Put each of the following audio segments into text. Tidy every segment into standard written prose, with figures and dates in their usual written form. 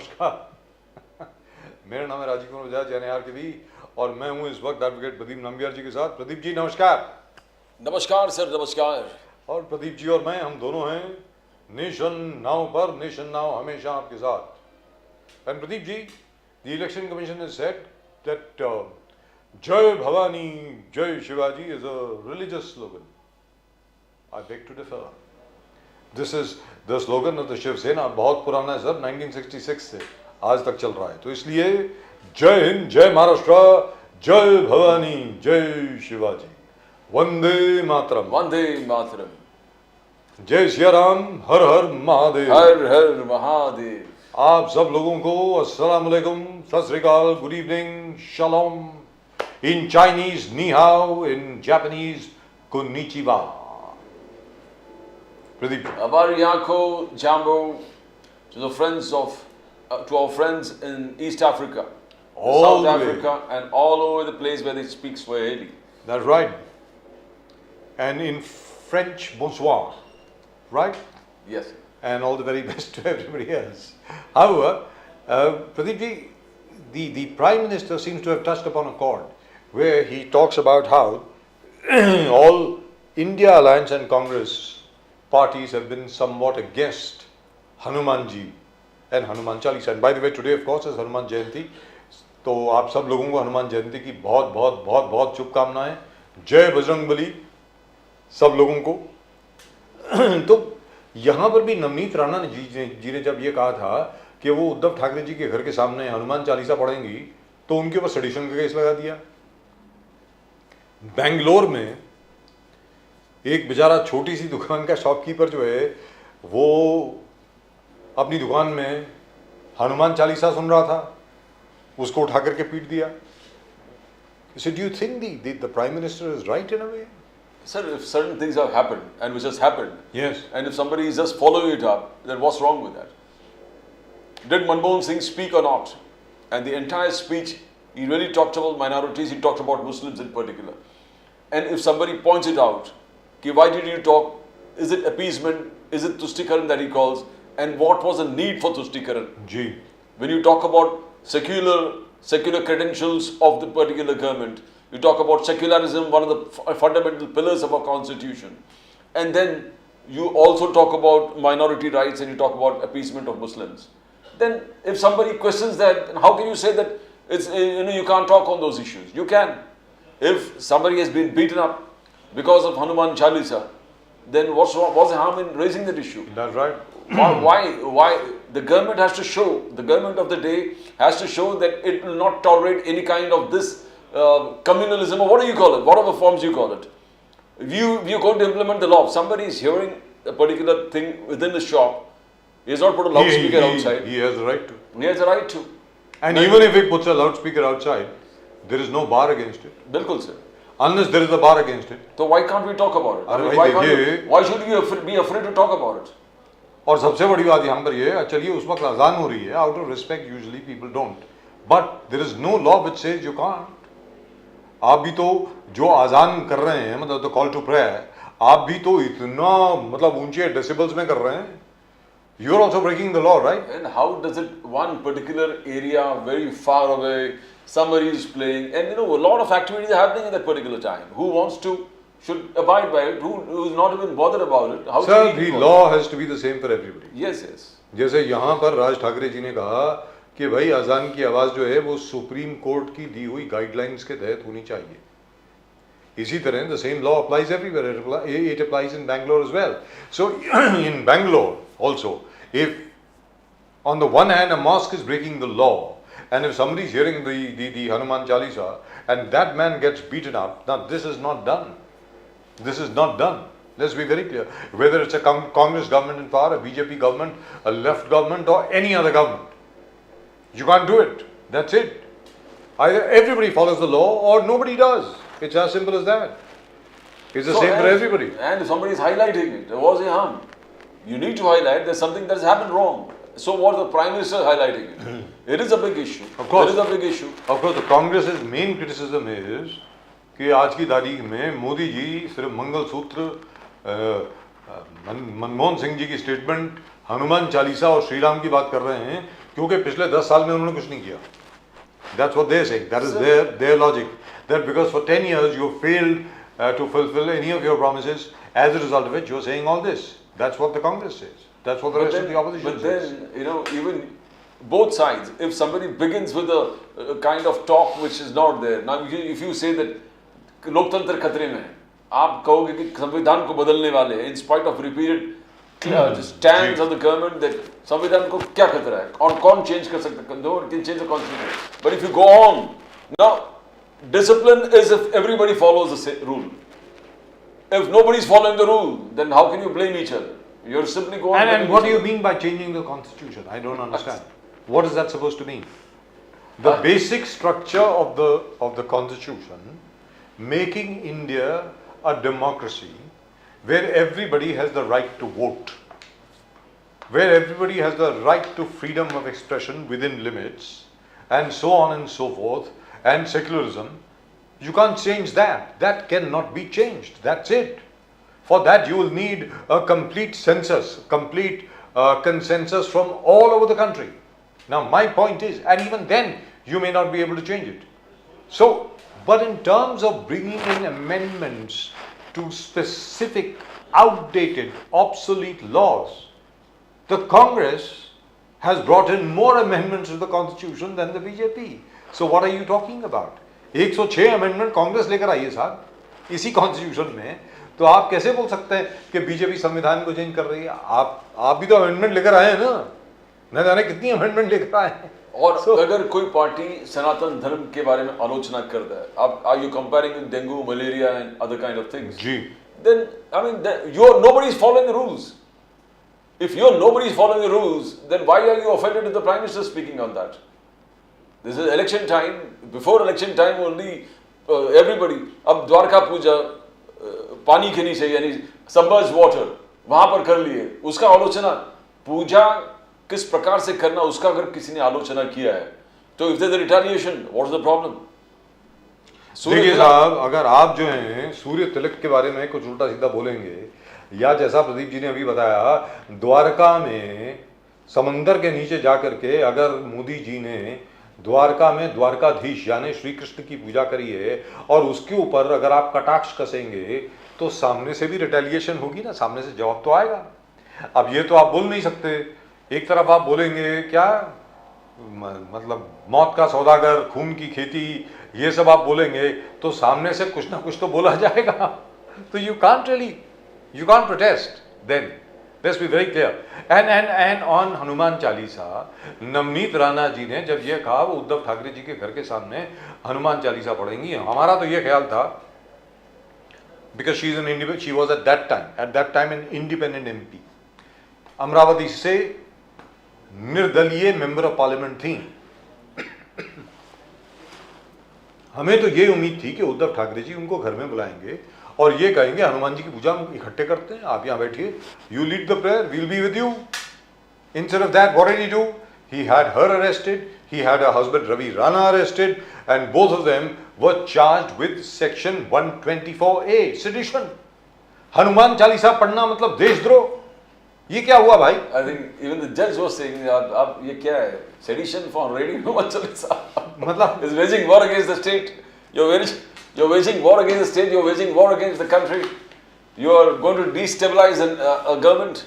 नमस्कार। मेरा नाम है राजीव कुमार बजाज यानी आर के वी और मैं हूं इस वक्त एडवोकेट प्रदीप नंबियार जी के साथ। प्रदीप जी नमस्कार। नमस्कार सर, नमस्कार। और प्रदीप जी और मैं हम दोनों हैं नेशन नाउ पर। नेशन नाउ हमेशा आपके साथ। And Pradeep ji, the election commission has said that जय भवानी जय Shivaji is a religious slogan. I beg to differ. This is the slogan of the Shiv Sena. बहुत पुराना है सर, 1966 से आज तक चल रहा है। तो इसलिए जय हिंद, जय महाराष्ट्र, जय भवानी जय शिवाजी, वंदे मातरम। वंदे मातरम। जय सिया राम, हर हर महादेव। हर हर महादेव। आप सब लोगों को अस्सलाम वालेकुम, सत श्री अकाल, good evening, shalom, in Chinese ni hao, in Japanese konnichiwa. Pradeep Abariyako Jambo to the friends of to our friends in East Africa, All South the way. Africa, and all over the place where they speak Swahili. that's right. And in French, bonsoir, right? Yes. And all the very best to everybody else. However, Pradeep ji, the Prime Minister seems to have touched upon a chord where he talks about how all India Alliance and Congress parties have been somewhat against Hanumanji and Hanuman Chalisa. And by the way, today of course is Hanuman Jayanti. तो आप सब लोगों को हनुमान जयंती की बहुत बहुत बहुत बहुत शुभकामनाएं। जय बजरंगबली सब लोगों को। तो यहाँ पर भी नवनीत राणा जी ने जब ये कहा था कि वो उद्धव ठाकरे जी के घर के सामने हनुमान चालीसा पढ़ेंगी तो उनके ऊपर सेडिशन का केस लगा दिया। बेंगलोर में एक बेचारा छोटी सी दुकान का शॉपकीपर जो है वो अपनी दुकान में हनुमान चालीसा सुन रहा था, उसको उठा करके पीट दिया। So do you think the Prime Minister is right in a way? Sir, if certain things have happened and which has happened, Yes. and if somebody is just following it up, then what's wrong with that? Did Manmohan Singh speak or not? And the entire speech, he really talked about minorities, he talked about Muslims in particular. And if somebody points it out, okay, why did you talk? Is it appeasement? Is it Tustikaran that he calls? And what was the need for Tustikaran? Ji. When you talk about secular credentials of the particular government, you talk about secularism, one of the fundamental pillars of our constitution, and then you also talk about minority rights and you talk about appeasement of Muslims. Then if somebody questions that, then how can you say that it's, you can't talk on those issues? You can. If somebody has been beaten up because of Hanuman Chalisa, then what's the harm in raising that issue? That's right. Why the government has to show, the government of the day has to show that it will not tolerate any kind of this communalism, or what do you call it, whatever forms you call it. If you're going to implement the law, if somebody is hearing a particular thing within the shop, he has not put a loudspeaker outside. He has the right to. He has a right to. And even if he puts a loudspeaker outside, there is no bar against it. Bilkul sir. Unless there is a bar against it. So why can't we talk about it? I mean, why should we be afraid to talk about it? और सबसे बड़ी बात यहाँ पर ये है, चलिए उस वक्त अजान हो रही है, out of respect usually people don't, but there is no law which says you can't. आप भी तो जो अजान कर रहे हैं, मतलब the call to prayer, आप भी तो इतना मतलब ऊंचे डेसिबल्स में कर रहे हैं. You are also breaking the law, right? And how does it, one particular area very far away, somebody is playing, and a lot of activities are happening at that particular time. Who wants to should abide by it? Who is not even bothered about it? How Sir, the law has to be the same for everybody. Yes, yes. जैसे यहाँ पर राज ठाकरे जी ने कहा कि भाई अजान की आवाज़ जो है वो सुप्रीम कोर्ट की दी हुई गाइडलाइंस के तहत होनी चाहिए. इसी तरह the same law applies everywhere. It applies in Bangalore as well. So in Bangalore also, if on the one hand a mosque is breaking the law, and if somebody is hearing the Hanuman Chalisa and that man gets beaten up, now this is not done. This is not done. Let's be very clear. Whether it's a Congress government in power, a BJP government, a left government, or any other government, you can't do it. That's it. Either everybody follows the law or nobody does. It's as simple as that. It's the same for everybody. And if somebody is highlighting it, there was a harm. You need to highlight there's something that has happened wrong. So what the Prime Minister is highlighting it. It is a big issue. Of course. It is a big issue. Of course, the Congress's main criticism is कि आज की तारीख में मोदी जी सिर्फ मंगलसूत्र, मनमोहन सिंह जी की statement, Hanuman Chalisa और श्री राम की बात कर रहे हैं, क्योंकि पिछले 10 साल में उन्होंने कुछ नहीं किया. That's what they're saying. That is their logic. That because for 10 years you failed to fulfill any of your promises, as a result of which you're saying all this. That's what the Congress says. That's what the rest of the opposition but says. then, you know, even both sides, if somebody begins with a kind of talk which is not there, now if you say that लोकतंत्र खतरे में है, आप कहोगे कि संविधान को बदलने वाले हैं, in spite of repeated stands of the government that संविधान को क्या खतरा है, और कौन चेंज कर सकता है, no one can change the constitution. But if you go on, now discipline is if everybody follows the rule. If nobody is following the rule, then how can you blame each other? You're simply going. And what do you mean by changing the constitution? I don't understand. What is that supposed to mean? The basic structure of the constitution, making India a democracy where everybody has the right to vote, where everybody has the right to freedom of expression within limits, and so on and so forth, and secularism. You can't change that. That cannot be changed. That's it. For that you will need a complete census, complete consensus from all over the country. Now my point is, and even then you may not be able to change it. So, but in terms of bringing in amendments to specific, outdated, obsolete laws, the Congress has brought in more amendments to the Constitution than the BJP. So what are you talking about? 106 amendment Congress लेकर आई है साहब इसी constitution में, तो आप कैसे बोल सकते हैं कि बीजेपी संविधान को चेंज कर रही है? आप भी तो अमेंडमेंट लेकर आए हैं ना, न जाने कितनी अमेंडमेंट लेकर आए हैं. और अगर कोई पार्टी सनातन धर्म के बारे में आलोचना करता है, आप are you comparing with dengue, malaria and other kind of things, जी, then I mean you are nobody is following the rules. If nobody is following the rules, then why are you offended with the Prime Minister speaking on that? This is election time. Before election time only, everybody. अब द्वारका पूजा पानी के नीचे यानी submerged water वहाँ पर कर लिए, उसका आलोचना, पूजा किस प्रकार से करना उसका अगर किसी ने आलोचना किया है, तो if there is a retaliation, what is the problem? देखिए साहब, अगर आप जो हैं सूर्य तिलक के बारे में कुछ उल्टा सीधा बोलेंगे, या जैसा प्रदीप जी ने अभी बताया, द्वारका में समंदर के नीचे जाकर के अगर मोदी जी ने द्वारका में द्वारकाधीश यानी श्री कृष्ण की पूजा करी है और उसके ऊपर अगर आप कटाक्ष कसेंगे तो सामने से भी रिटेलिएशन होगी ना, सामने से जवाब तो आएगा. अब ये तो आप बोल नहीं सकते. एक तरफ आप बोलेंगे क्या, मतलब मौत का सौदागर, खून की खेती, ये सब आप बोलेंगे तो सामने से कुछ ना कुछ तो बोला जाएगा. तो you can't protest then. Let's be very clear. And on Hanuman Chalisa, Navneet Rana ji ने जब ये कहा वो उद्धव ठाकरे जी के घर के सामने हनुमान चालीसा पढ़ेंगी, हमारा तो ये ख्याल था, because she was at that time an independent MP, Amravati से निर्दलीय मेंबर ऑफ पार्लियामेंट थी. हमें तो ये उम्मीद थी कि उद्धव ठाकरे जी उनको घर में बुलाएंगे और ये कहेंगे हनुमान जी की पूजा हम इकट्ठे करते हैं, आप यहाँ बैठिए, you lead the prayer, we will be with you. Instead of that, what did he do? He had her arrested, he had her husband Ravi Rana arrested, and both of them were charged with section 124A, sedition. Hanuman Chalisa पढ़ना मतलब देशद्रोह, ये क्या हुआ भाई? I think even the judge was saying, आप ये क्या है? Sedition for reading Hanuman Chalisa. मतलब is waging war against the state. You're waging war against the state. You're waging war against the country. You are going to destabilize a government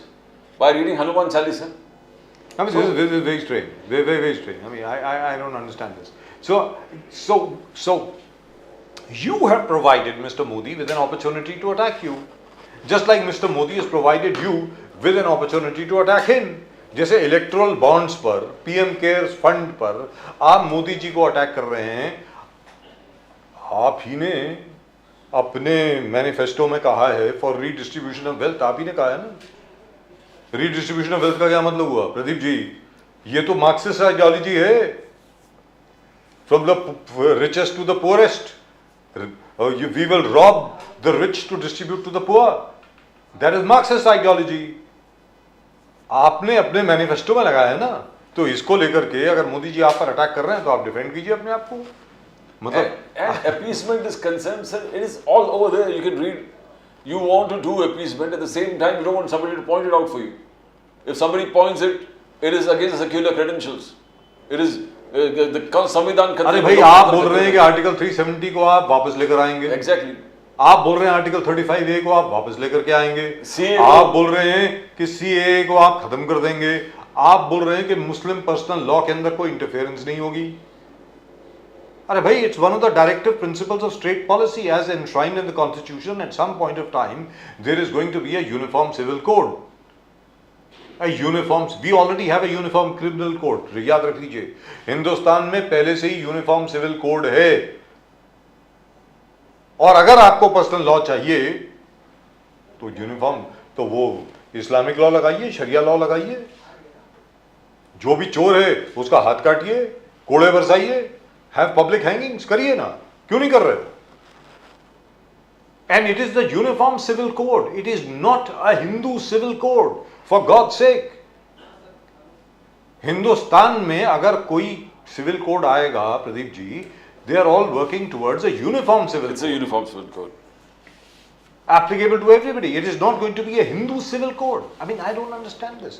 by reading Hanuman Chalisa. I mean, this is very strange. Very strange. I mean, I don't understand this. So you have provided Mr. Modi with an opportunity to attack you, just like Mr. Modi has provided you with an opportunity to attack him. जैसे erectile bonds पर, PM cares fund पर आप मोदी जी को attack कर रहे हैं. आप ही ने अपने मैनिफेस्टो में कहा है फॉर रीडिस्ट्रीब्यूशन ऑफ वेल्थ, आप ही ने कहा है ना. रीडिस्ट्रीब्यूशन ऑफ वेल्थ का क्या मतलब हुआ प्रदीप जी? ये तो मार्क्सिस्ट आइडियोलॉजी है. From the richest to the poorest, we will rob the rich to distribute to the poor. That is Marxist ideology. आपने अपने मैनिफेस्टो में लगाया है ना, तो इसको लेकर के अगर मोदी जी आप पर अटैक कर रहे हैं तो आप डिफेंड कीजिए अपने आप को. मतलब and appeasement is concerned, sir, it is all over there. You can read. You want to do appeasement, at the same time you don't want somebody to point it out for you. If somebody points it, It is against the secular credentials. It is the संविधान अरे भाई आप बोल रहे हैं कि article 370 को आप वापस लेकर आएंगे। Exactly. आप बोल रहे हैं आर्टिकल 35A को आप वापस लेकर के आएंगे। CAA आप बोल रहे हैं कि CAA को आप खत्म कर देंगे। आप बोल रहे हैं कि मुस्लिम पर्सनल लॉ के अंदर कोई इंटरफेरेंस नहीं होगी। अरे भाई, it's one of the directive principles of state policy as enshrined in the constitution. At some point of time there is going to be a uniform civil code, a uniform, we already have a uniform criminal code। याद रख लीजिए, हिंदुस्तान में पहले से ही uniform civil code है। और अगर आपको पर्सनल लॉ चाहिए तो यूनिफॉर्म, तो वो इस्लामिक लॉ लगाइए, शरिया लॉ लगाइए। जो भी चोर है उसका हाथ काटिए, कोड़े बरसाइए, हैव पब्लिक हैंगिंग्स करिए ना, क्यों नहीं कर रहे? And it is the uniform civil code. It is not a Hindu civil code. For God's sake. Hindustan में अगर कोई सिविल कोड आएगा Pradeep ji, they are all working towards a uniform civil It's code. a uniform civil code. Applicable to everybody. It is not going to be a Hindu civil code. I mean, I don't understand this.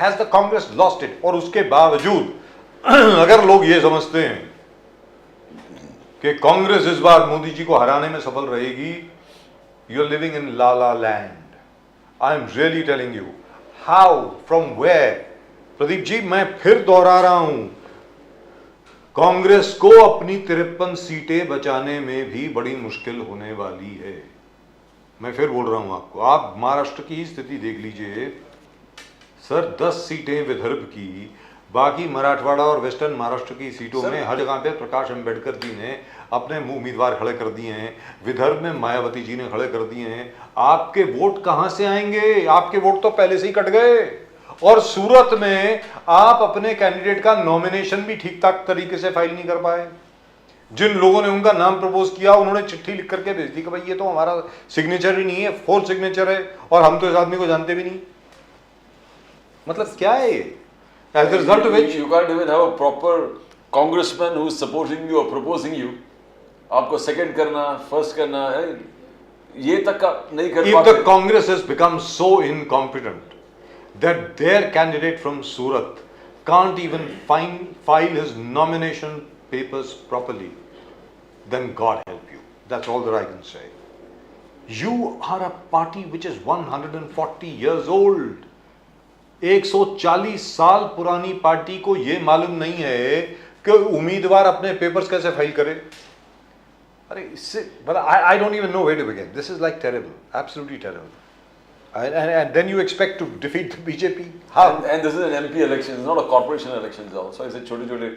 Has the Congress lost it? और उसके बावजूद अगर लोग ये समझते हैं कि कांग्रेस इस बार मोदी जी को हराने में सफल रहेगी, you are living in la la land. I am really telling you. How, from where? Pradeep ji, मैं फिर दोहरा रहा हूं, कांग्रेस को अपनी 53 सीटें बचाने में भी बड़ी मुश्किल होने वाली है। मैं फिर बोल रहा हूं आपको, आप महाराष्ट्र की स्थिति देख लीजिए सर, 10 सीटें विदर्भ की, बाकी मराठवाड़ा और वेस्टर्न महाराष्ट्र की सीटों में हर जगह पे प्रकाश अंबेडकर जी ने अपने उम्मीदवार खड़े कर दिए हैं। विदर्भ में मायावती जी ने खड़े कर दिए हैं। आपके वोट कहां से आएंगे? आपके वोट तो पहले से ही कट गए। और सूरत में आप अपने कैंडिडेट का नॉमिनेशन भी ठीक ठाक तरीके से फाइल नहीं कर पाए। जिन लोगों ने उनका नाम प्रपोज किया, उन्होंने चिट्ठी लिख करके भेज दी कि भाई ये तो हमारा सिग्नेचर ही नहीं है, फोर्थ सिग्नेचर है, और हम तो इस आदमी को जानते भी नहीं। मतलब क्या है ये? As a result of which you can't even have a proper congressman who is supporting you or proposing you. आपको second करना, first करना है, ये तक का नहीं कर if पाते। the Congress has become so incompetent that their candidate from Surat can't even file his nomination papers properly, then God help you. That's all that I can say. You are a party which is 140 years old. 140 साल पुरानी party को यह मालूम नहीं है कि उम्मीदवार अपने पेपर्स कैसे फाइल करे। अरे इससे I don't even know where to begin. This is like terrible, absolutely terrible. And then you expect to defeat the BJP? How? And this is an MP election, it's not a corporation election also. ऐसे छोटे-छोटे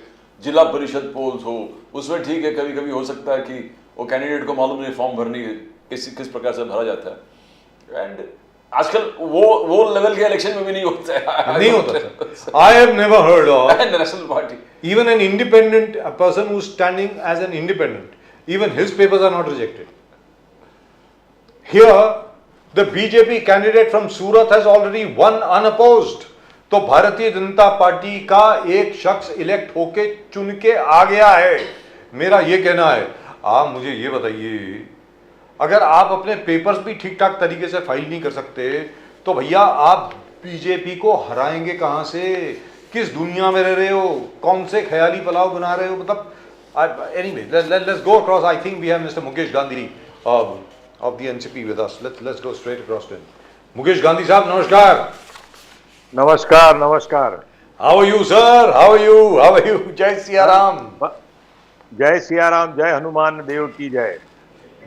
जिला परिषद poles हो, उसमें ठीक है, कभी-कभी हो सकता है कि वो कैंडिडेट को मालूम नहीं फॉर्म भरनी है, किस प्रकार से भरा जाता है। एंड आजकल वो लेवल के इलेक्शन में भी नहीं होता है। नहीं होता। I have never heard of national party, even an independent, a person who's standing as an independent, even his papers are not rejected. Here, the BJP candidate from Surat has already won unopposed. तो Bharatiya Janata party का एक शख्स elect होके चुन के आ गया है। मेरा ये कहना है, आप मुझे ये बताइए, अगर आप अपने पेपर्स भी ठीक ठाक तरीके से फाइल नहीं कर सकते, तो भैया आप बीजेपी को हराएंगे कहां से? किस दुनिया में रह रहे हो? कौन से ख्याली पुलाव बना रहे हो? मतलब anyway, let's go across. I think we have mister Mukesh Gandhi of the NCP with us. Let's go straight across to him. Mukesh Gandhi साहब, नमस्कार। नमस्कार नमस्कार। How are you, sir? How are you? How are you? जय सिया राम। जय सिया राम, जय हनुमान देव की जय।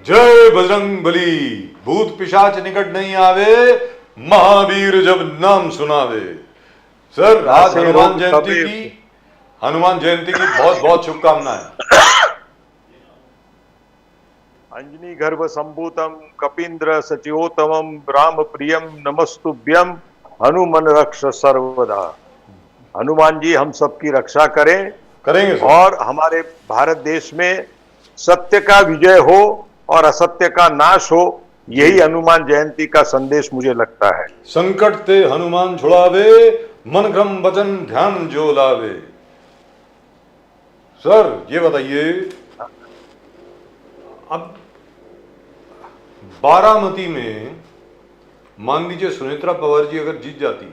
जय बजरंग बली। भूत पिशाच निकट नहीं आवे, महावीर जब नाम सुनावे। सर, आज हनुमान जयंती की बहुत बहुत शुभकामनाएं। अंजनी गर्भ संभूतम कपींद्र सचिवोत्तमम राम प्रियम नमस्तुभ्यम हनुमन रक्ष सर्वदा। हनुमान जी हम सबकी रक्षा करेंगे सर। और हमारे भारत देश में सत्य का विजय हो और असत्य का नाश हो, यही हनुमान जयंती का संदेश मुझे लगता है। संकट ते हनुमान छुड़ावे, मन क्रम वचन ध्यान जो लावे। सर ये बताइए, अब बारामती में मान लीजिए सुनेत्रा पवार जी अगर जीत जाती,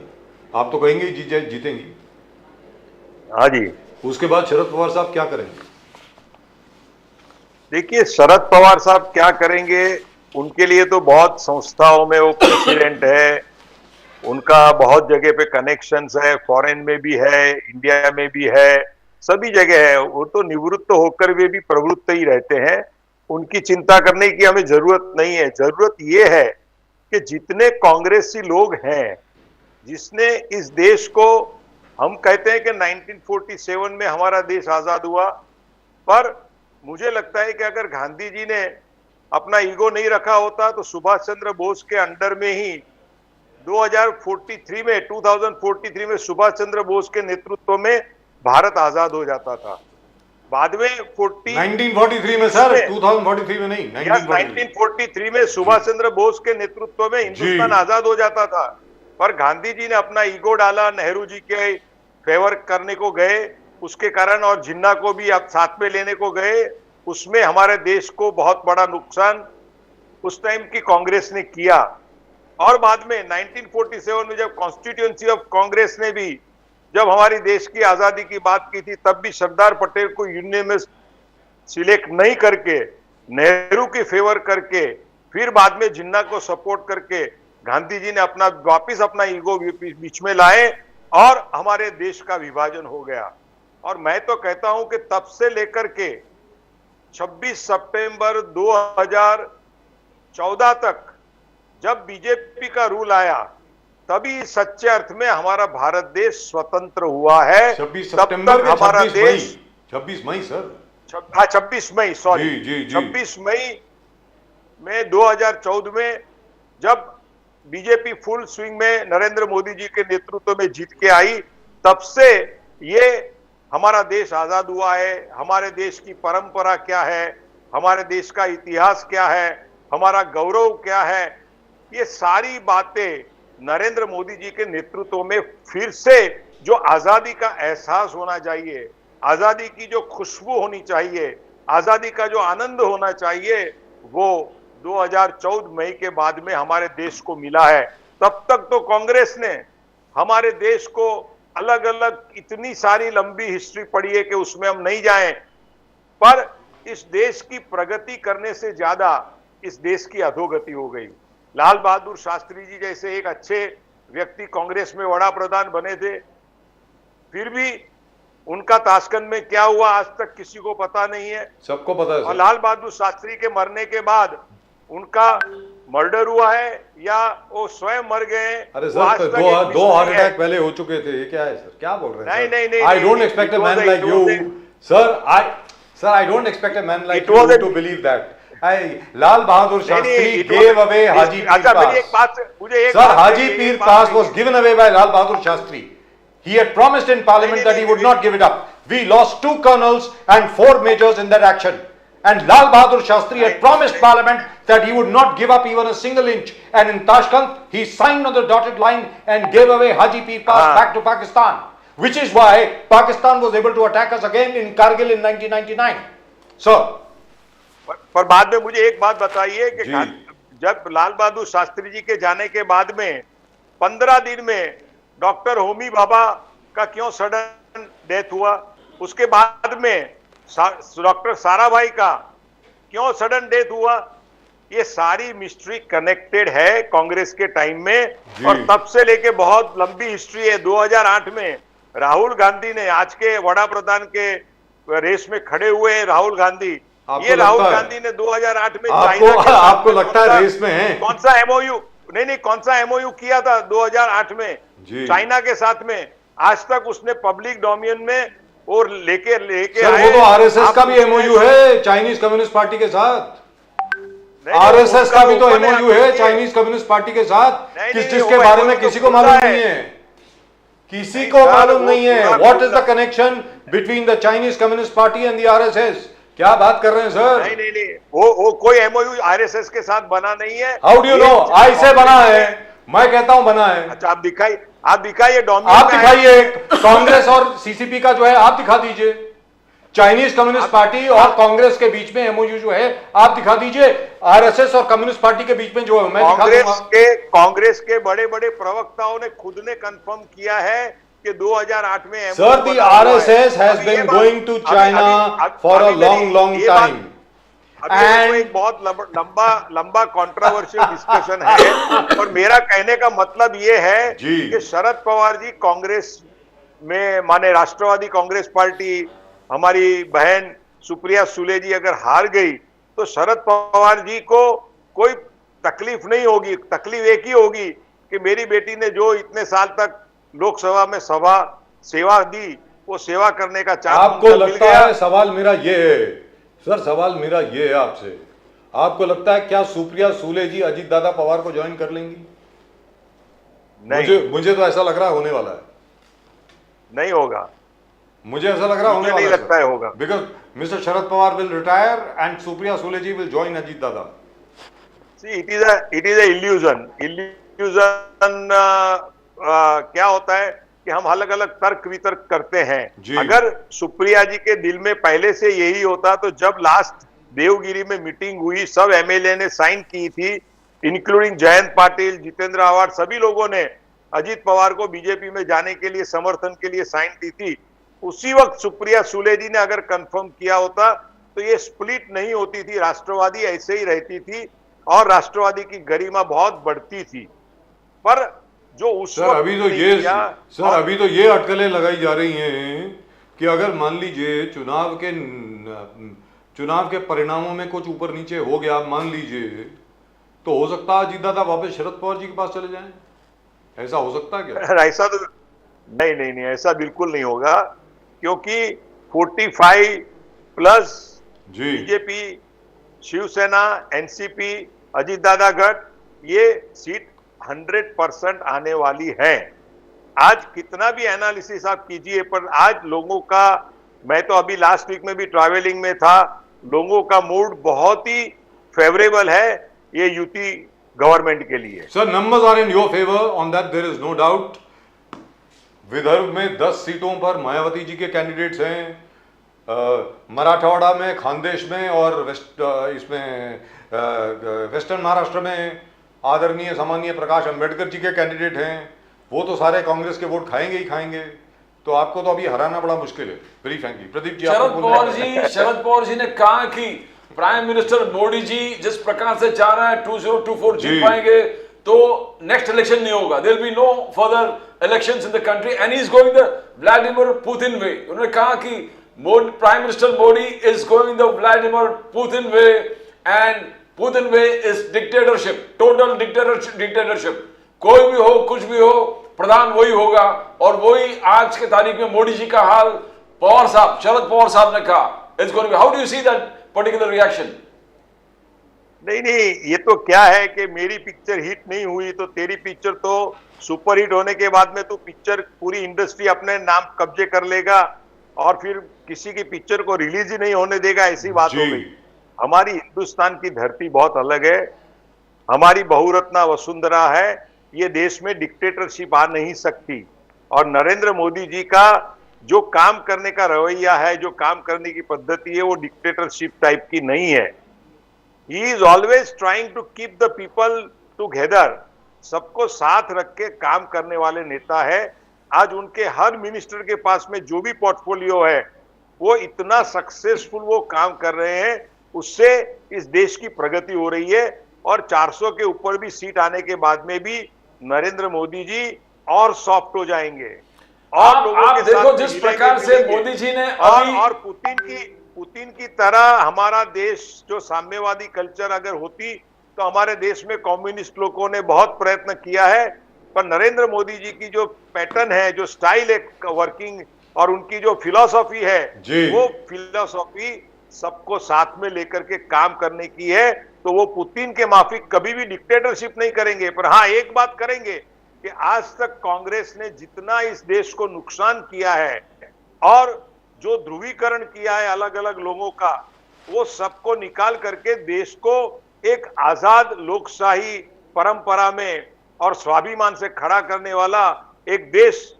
आप तो कहेंगे ही जीतेंगी। हाँ जी, उसके बाद शरद पवार साहब क्या करेंगे? देखिए शरद पवार साहब क्या करेंगे, उनके लिए तो बहुत संस्थाओं में वो प्रेसिडेंट है, उनका बहुत जगह पे कनेक्शंस है, फॉरेन में भी है, इंडिया में भी है, सभी जगह है। वो तो निवृत्त होकर भी प्रवृत्त ही रहते हैं, उनकी चिंता करने की हमें जरूरत नहीं है। जरूरत ये है कि जितने कांग्रेसी लोग हैं, जिसने इस देश को, हम कहते हैं कि 1947 में हमारा देश आजाद हुआ, पर मुझे लगता है कि अगर गांधी जी ने अपना ईगो नहीं रखा होता तो सुभाष चंद्र बोस के अंडर में ही 2043 में सुभाष चंद्र बोस के नेतृत्व में भारत आजाद हो जाता था। बाद में 1943 में सर, 2043 में नहीं, 1943 में सुभाष चंद्र बोस के नेतृत्व में हिंदुस्तान आजाद हो जाता था, पर गांधी जी ने अपना ईगो डाला, नेहरू जी के फेवर करने को गए, उसके कारण, और जिन्ना को भी अब साथ में लेने को गए, उसमें हमारे देश को बहुत बड़ा नुकसान उस टाइम की कांग्रेस ने किया। और बाद में 1947 में जब कॉन्स्टिट्यूएंसी ऑफ कांग्रेस ने भी जब हमारी देश की आजादी की बात की थी, तब भी सरदार पटेल को यूनियन में सिलेक्ट नहीं करके, नेहरू की फेवर करके, फिर बाद में जिन्ना को सपोर्ट करके गांधी जी ने वापिस अपना ईगो बीच में लाए और हमारे देश का विभाजन हो गया। और मैं तो कहता हूं कि तब से लेकर के 26 सितंबर 2014 तक जब बीजेपी का रूल आया, तभी सच्चे अर्थ में हमारा भारत देश स्वतंत्र हुआ है। 26 तब सितंबर तक हमारा देश 26 मई सर, हाँ 26 मई, सॉरी, जी। 26 मई में 2014 में जब बीजेपी फुल स्विंग में नरेंद्र मोदी जी के नेतृत्व में जीत के आई, तब से ये हमारा देश आजाद हुआ है। हमारे देश की परंपरा क्या है, हमारे देश का इतिहास क्या है, हमारा गौरव क्या है, ये सारी बातें नरेंद्र मोदी जी के नेतृत्व में फिर से जो आजादी का एहसास होना चाहिए, आजादी की जो खुशबू होनी चाहिए, आजादी का जो आनंद होना चाहिए, वो 2014 मई के बाद में हमारे देश को मिला है। तब तक तो कांग्रेस ने हमारे देश को अलग अलग इतनी सारी लंबी हिस्ट्री पड़ी है कि उसमें हम नहीं जाएं, पर इस देश की प्रगति करने से ज्यादा इस देश की अधोगति हो गई। लाल बहादुर शास्त्री जी जैसे एक अच्छे व्यक्ति कांग्रेस में वड़ा प्रधान बने थे, फिर भी उनका ताशकंद में क्या हुआ आज तक किसी को पता नहीं है। सबको पता है। और लाल बहादुर शास्त्री के मरने के बाद उनका मर्डर हुआ है या वो स्वयं मर गए? अरे सर, दो हार्ट अटैक पहले हो चुके थे, ये क्या है सर, क्या बोल रहे हैं? नहीं, I don't expect a man like you sir, I don't expect a man like you to believe that Lal Bahadur Shastri gave away Haji Pir Pass. Sir, Haji Pir Pass was given away by Lal Bahadur Shastri. He had promised in Parliament that he would not give it up. We lost 2 colonels and 4 majors in that action. And Lal Bahadur Shastri had promised Parliament that he would not give up even a single inch. And in Tashkent, he signed on the dotted line and gave away Haji Pir Pass back to Pakistan. Which is why Pakistan was able to attack us again in Kargil in 1999. Sir. पर बाद में मुझे एक बात बताइए कि जब लाल बहादुर शास्त्री जी के जाने के बाद में 15 दिन में डॉक्टर होमी भाभा का क्यों सडन डेथ हुआ? उसके बाद में डॉक्टर साराभाई का क्यों सडन डेथ हुआ? ये सारी मिस्ट्री कनेक्टेड है कांग्रेस के टाइम में, और तब से लेके बहुत लंबी हिस्ट्री है। 2008 में राहुल गांधी ने, आज के वड़ा प्रधान के रेस में खड़े हुए हैं राहुल गांधी, ये राहुल गांधी ने 2008 में आपको लगता है रेस में है? कौन सा एमओयू, नहीं, कौन सा एमओयू किया था 2008 में चाइना के साथ में? आज तक उसने पब्लिक डोमेन में और लेके आए। वो तो आरएसएस का भी एमओयू है चाइनीज कम्युनिस्ट पार्टी के साथ। आरएसएस का भी तो एमओयू है चाइनीज कम्युनिस्ट पार्टी के साथ, जिसके बारे में किसी को मालूम नहीं है, किसी को मालूम नहीं है। What is the connection between the Chinese communist party and the RSS? क्या बात कर रहे हैं सर? नहीं, वो कोई एमओयू आरएसएस के साथ बना नहीं है। How do you know? I say बना है, मैं कहता हूं बना है। अच्छा, आप दिखाइए आप दिखाइए कांग्रेस और सीसीपी का जो है, आप दिखा दीजिए। चाइनीज कम्युनिस्ट पार्टी और कांग्रेस के बीच में एमओयू जो है आप दिखा दीजिए, आरएसएस और कम्युनिस्ट पार्टी के बीच में जो है मैं दिखा दूंगा। कांग्रेस के बड़े बड़े प्रवक्ताओं ने खुद ने कंफर्म किया है कि 2008 में sir the RSS has been going to China for a long time अभी एक बहुत लंबा कंट्रोवर्शियल डिस्कशन है। और मेरा कहने का मतलब ये है कि शरद पवार जी कांग्रेस में माने राष्ट्रवादी कांग्रेस पार्टी, हमारी बहन सुप्रिया सुले जी अगर हार गई तो शरद पवार जी को कोई तकलीफ नहीं होगी। तकलीफ एक ही होगी कि मेरी बेटी ने जो इतने साल तक लोकसभा में सेवा दी, वो सेवा करने का चांस आपको लगता है? सवाल मेरा ये है सर, सवाल मेरा ये है आपसे, आपको लगता है क्या सुप्रिया सुले जी अजीत दादा पवार को ज्वाइन कर लेंगी? नहीं, मुझे तो ऐसा लग रहा है होने वाला है। नहीं होगा, मुझे ऐसा लग रहा है होने वाला है। नहीं लगता है होगा, because mister Sharad Pawar will retire and Supriya Sule ji will join Ajit Dada. See, it is a illusion. क्या होता है कि हम अलग अलग तर्क वितर्क करते हैं। अगर सुप्रिया जी के दिल में पहले से यही होता तो जब लास्ट देवगिरी में मीटिंग हुई, सब एमएलए ने साइन की थी, इंक्लूडिंग जयंत पाटिल, जितेंद्र आव्हाड, सभी लोगों ने अजीत पवार को बीजेपी में जाने के लिए समर्थन के लिए साइन दी थी। उसी वक्त सुप्रिया सुले जी ने अगर कंफर्म किया होता तो ये स्प्लिट नहीं होती थी, राष्ट्रवादी ऐसे ही रहती थी और राष्ट्रवादी की गरिमा बहुत बढ़ती थी। पर जो उस सर अभी तो ये अटकलें लगाई जा रही हैं कि अगर मान लीजिए चुनाव के परिणामों में कुछ ऊपर नीचे हो गया, मान लीजिए, तो हो सकता है अजीत दादा वापस शरद पवार जी के पास चले जाएं। ऐसा हो सकता है क्या? ऐसा तो नहीं, ऐसा बिल्कुल नहीं होगा, क्योंकि 45 plus BJP, Shiv Sena, NCP, Ajit Dada गठ, ये सीट 100% आने वाली है। आज कितना भी एनालिसिस आप कीजिए, पर आज लोगों का, मैं तो अभी लास्ट वीक में भी ट्रैवलिंग में था, लोगों का मूड बहुत ही फेवरेबल है ये यूटी गवर्नमेंट के लिए। Sir numbers are in your favour, on that there is no doubt. Vidarbha में 10 सीटों पर मायावती जी के कैंडिडेट्स हैं, मराठवाड़ा में, खानदेश में और वेस्टर्न महाराष्ट्र में आदरणीय सामान्य प्रकाश अंबेडकर जी के कैंडिडेट हैं। वो तो सारे कांग्रेस के वोट खाएंगे ही खाएंगे, तो आपको तो अभी हराना बड़ा मुश्किल है, वेरी फ्रैंकली। प्रदीप जी, शरद पवार जी ने कहा कि प्राइम मिनिस्टर मोदी जी जिस प्रकार से चाह रहा है 2024 जीत पाएंगे तो नेक्स्ट इलेक्शन नहीं होगा, there will be no further elections in the country and he is going the Vladimir Putin way. उन्होंने कहा कि prime minister Modi is going the Vladimir Putin way and Putin way is dictatorship, total dictatorship. कोई भी हो, कुछ भी हो, प्रधान वही होगा। और वही आज के तारीख में मोदी जी का हाल पवार साहब, शरद पवार साहब ने कहा it's going to be. How do you see that particular reaction? नहीं, ये तो क्या है कि मेरी पिक्चर हिट नहीं हुई तो तेरी पिक्चर तो सुपर हिट होने के बाद में तो पिक्चर पूरी इंडस्ट्री अपने नाम कब्जे कर लेगा और फिर किसी की पिक्चर को रिलीज ही नहीं होने देगा, ऐसी बात हो गई। हमारी हिंदुस्तान की धरती बहुत अलग है, हमारी बहुरत्ना वसुंधरा है, ये देश में डिक्टेटरशिप आ नहीं सकती। और नरेंद्र मोदी जी का जो काम करने का रवैया है, जो काम करने की पद्धति है, वो डिक्टेटरशिप टाइप की नहीं है। He is always trying to keep the people together, सबको साथ रख के काम करने वाले नेता है। आज उनके हर मिनिस्टर के पास में जो भी पोर्टफोलियो है वो इतना सक्सेसफुल वो काम कर रहे हैं, उससे इस देश की प्रगति हो रही है। और 400 के ऊपर भी सीट आने के बाद में भी नरेंद्र मोदी जी और सॉफ्ट हो जाएंगे और लोगों के देखो जिस प्रकार से मोदी जी ने और पुतिन की तरह हमारा देश जो साम्यवादी कल्चर अगर होती तो हमारे देश में कम्युनिस्ट लोगों ने बहुत प्रयत्न किया है, पर नरेंद्र मोदी जी की जो पैटर्न है, जो स्टाइल है वर्किंग और उनकी जो फिलॉसफी है, वो फिलॉसफी सबको साथ में लेकर के काम करने की है। तो वो पुतिन के माफिक कभी भी डिक्टेटरशिप नहीं करेंगे। पर हाँ, एक बात करेंगे कि आज तक कांग्रेस ने जितना इस देश को नुकसान किया है और जो ध्रुवीकरण किया है अलग अलग लोगों का, वो सबको निकाल करके देश को एक आजाद लोकशाही परंपरा में और स्वाभिमान से खड़ा करने वाला एक देश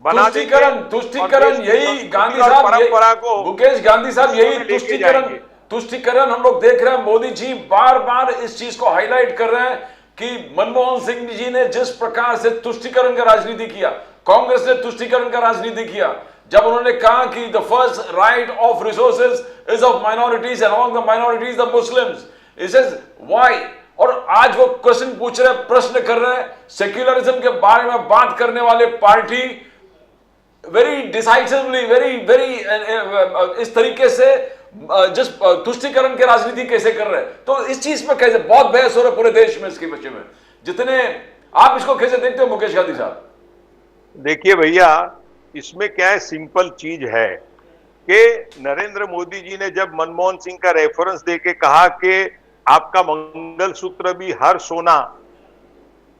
बना देंगे तुष्टीकरण और तुष्टीकरण देश की यही संस्कृति गांधी और साहब परंपरा को मुकेश गांधी साहब यही लेके तुष्टीकरण जाएंगे। तुष्टीकरण हम लोग देख रहे हैं। मोदी जी बार बार इस चीज को हाईलाइट कर रहे हैं कि मनमोहन सिंह जी ने जिस प्रकार से तुष्टीकरण का राजनीति किया, कांग्रेस ने तुष्टीकरण का राजनीति किया। जब उन्होंने कहा कि the first right of resources is of minorities and among the minorities the Muslims, it says why. और आज वो क्वेश्चन पूछ रहे हैं, प्रश्न कर रहे हैं, सेक्युलरिज्म के बारे में बात करने वाले पार्टी वेरी डिसाइसिवली वेरी इस तरीके से जिस तुष्टीकरण की राजनीति कैसे कर रहे हैं। तो इस चीज में कैसे बहुत बहस हो रहा है पूरे देश में इसके विषय में, जितने आप इसको कैसे देखते हो मुकेश गांधी साहब? देखिए भैया, इसमें क्या है, सिंपल चीज है कि नरेंद्र मोदी जी ने जब मनमोहन सिंह का रेफरेंस देके कहा कि आपका मंगलसूत्र भी हर सोना